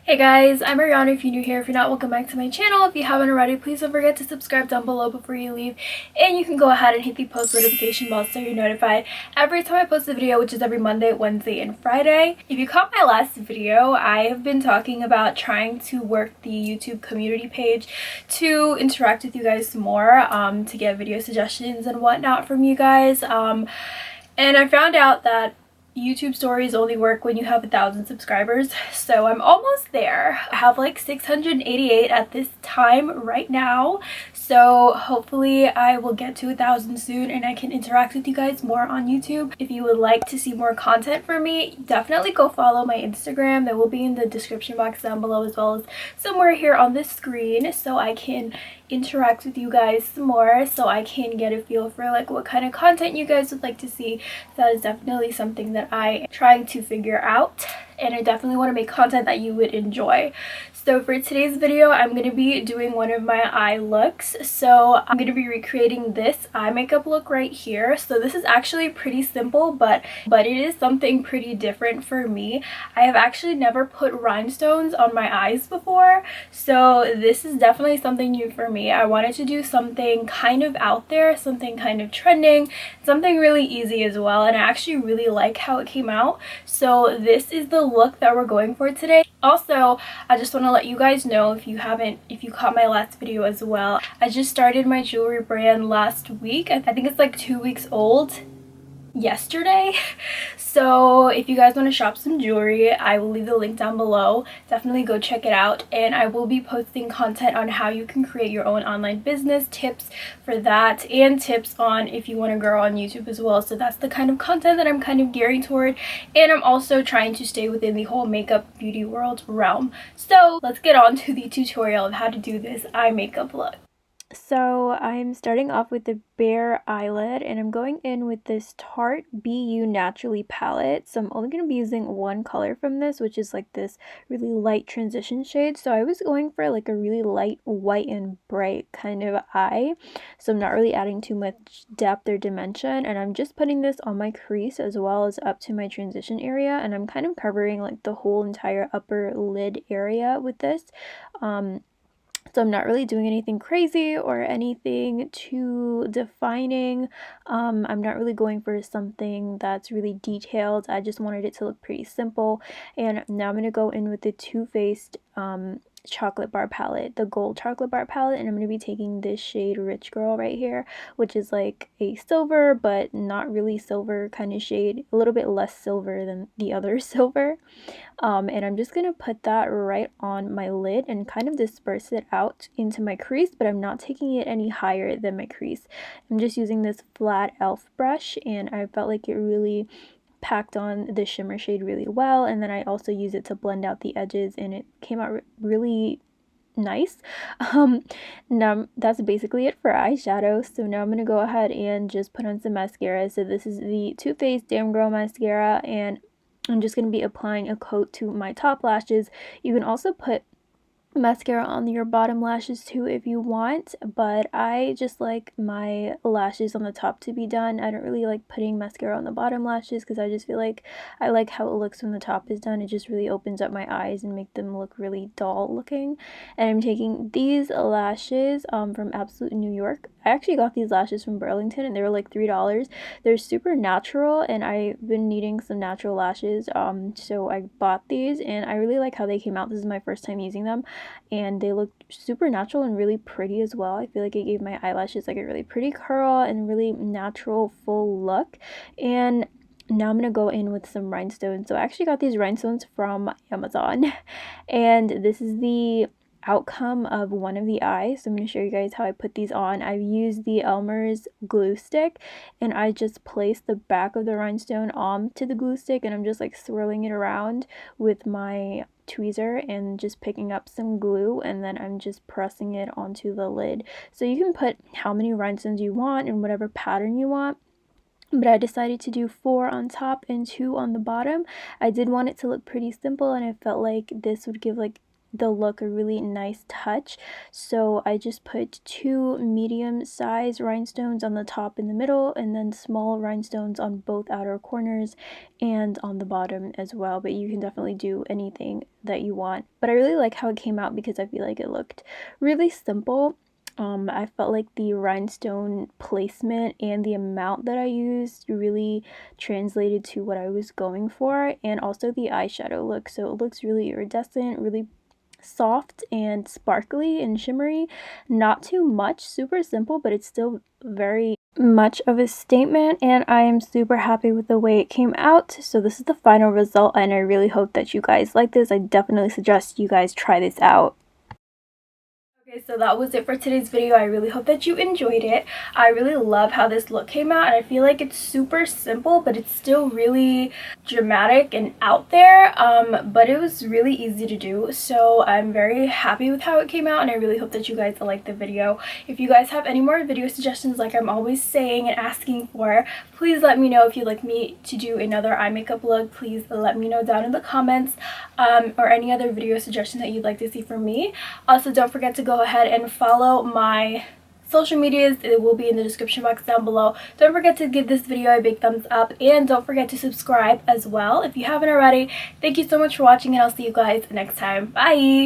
Hey guys, I'm Ariana. If you're new here, if you're not, welcome back to my channel. If you haven't already, please don't forget to subscribe down below before you leave, and you can go ahead and hit the post notification bell so you're notified every time I post a video, which is every Monday, Wednesday, and Friday. If you caught my last video, I have been talking about trying to work the YouTube community page to interact with you guys more, to get video suggestions and whatnot from you guys, and I found out that YouTube stories only work when you have 1,000 subscribers, so I'm almost there. I have like 688 at this time right now, so hopefully I will get to 1,000 soon and I can interact with you guys more on YouTube. If you would like to see more content from me, definitely go follow my Instagram. That will be in the description box down below, as well as somewhere here on the screen, so I can interact with you guys some more, so I can get a feel for like what kind of content you guys would like to see. That is definitely something that I am trying to figure out, and I definitely want to make content that you would enjoy. So for today's video, I'm going to be doing one of my eye looks. So I'm going to be recreating this eye makeup look right here. So this is actually pretty simple, but it is something pretty different for me. I have actually never put rhinestones on my eyes before, so this is definitely something new for me. I wanted to do something kind of out there, something kind of trending, something really easy as well, and I actually really like how it came out. So this is the look that we're going for today. Also, I just want to let you guys know, if you caught my last video as well, I just started my jewelry brand last week. I think it's like 2 weeks old yesterday. So if you guys want to shop some jewelry, I will leave the link down below. Definitely go check it out, and I will be posting content on how you can create your own online business, tips for that, and tips on if you want to grow on YouTube as well. So that's the kind of content that I'm kind of gearing toward, and I'm also trying to stay within the whole makeup beauty world realm. So let's get on to the tutorial of how to do this eye makeup look. So I'm starting off with the bare eyelid, and I'm going in with this Tarte BU Naturally palette. So I'm only going to be using one color from this, which is like this really light transition shade. So I was going for like a really light white and bright kind of eye, so I'm not really adding too much depth or dimension, and I'm just putting this on my crease as well as up to my transition area, and I'm kind of covering like the whole entire upper lid area with this. So I'm not really doing anything crazy or anything too defining. I'm not really going for something that's really detailed. I just wanted it to look pretty simple. And now I'm going to go in with the Too Faced chocolate bar palette, the gold chocolate bar palette, and I'm going to be taking this shade Rich Girl right here, which is like a silver but not really silver kind of shade, a little bit less silver than the other silver. And I'm just going to put that right on my lid and kind of disperse it out into my crease, but I'm not taking it any higher than my crease. I'm just using this flat elf brush, and I felt like it really packed on the shimmer shade really well, and then I also use it to blend out the edges, and it came out really nice. Now that's basically it for eyeshadow. So now I'm gonna go ahead and just put on some mascara. So this is the Too Faced Damn Girl mascara, and I'm just going to be applying a coat to my top lashes. You can also put mascara on your bottom lashes too if you want, but I just like my lashes on the top to be done. I don't really like putting mascara on the bottom lashes because I just feel like I like how it looks when the top is done. It just really opens up my eyes and make them look really dull looking. And I'm taking these lashes from Absolute New York. I actually got these lashes from Burlington, and they were like $3. They're super natural, and I've been needing some natural lashes, so I bought these, and I really like how they came out. This is my first time using them, and they look super natural and really pretty as well. I feel like it gave my eyelashes like a really pretty curl and really natural full look. And now I'm going to go in with some rhinestones. So I actually got these rhinestones from Amazon, and this is the outcome of one of the eyes. So I'm going to show you guys how I put these on. I've used the Elmer's glue stick, and I just placed the back of the rhinestone onto the glue stick, and I'm just like swirling it around with my tweezer and just picking up some glue, and then I'm just pressing it onto the lid. So you can put how many rhinestones you want in whatever pattern you want, but I decided to do 4 on top and 2 on the bottom. I did want it to look pretty simple, and I felt like this would give like the look a really nice touch. So I just put 2 medium-sized rhinestones on the top in the middle, and then small rhinestones on both outer corners and on the bottom as well. But you can definitely do anything that you want. But I really like how it came out because I feel like it looked really simple. I felt like the rhinestone placement and the amount that I used really translated to what I was going for, and also the eyeshadow look. So it looks really iridescent, really soft and sparkly and shimmery. Not too much, super simple, but it's still very much of a statement, and I am super happy with the way it came out. So this is the final result, and I really hope that you guys like this. I definitely suggest you guys try this out. Okay, so that was it for today's video. I really hope that you enjoyed it. I really love how this look came out, and I feel like it's super simple, but it's still really dramatic and out there, but it was really easy to do. So I'm very happy with how it came out, and I really hope that you guys liked the video. If you guys have any more video suggestions, like I'm always saying and asking for, please let me know. If you'd like me to do another eye makeup look, please let me know down in the comments, or any other video suggestion that you'd like to see from me. Also, don't forget to go ahead and follow my social medias. It will be in the description box down below. Don't forget to give this video a big thumbs up, and don't forget to subscribe as well if you haven't already. Thank you so much for watching, and I'll see you guys next time. Bye!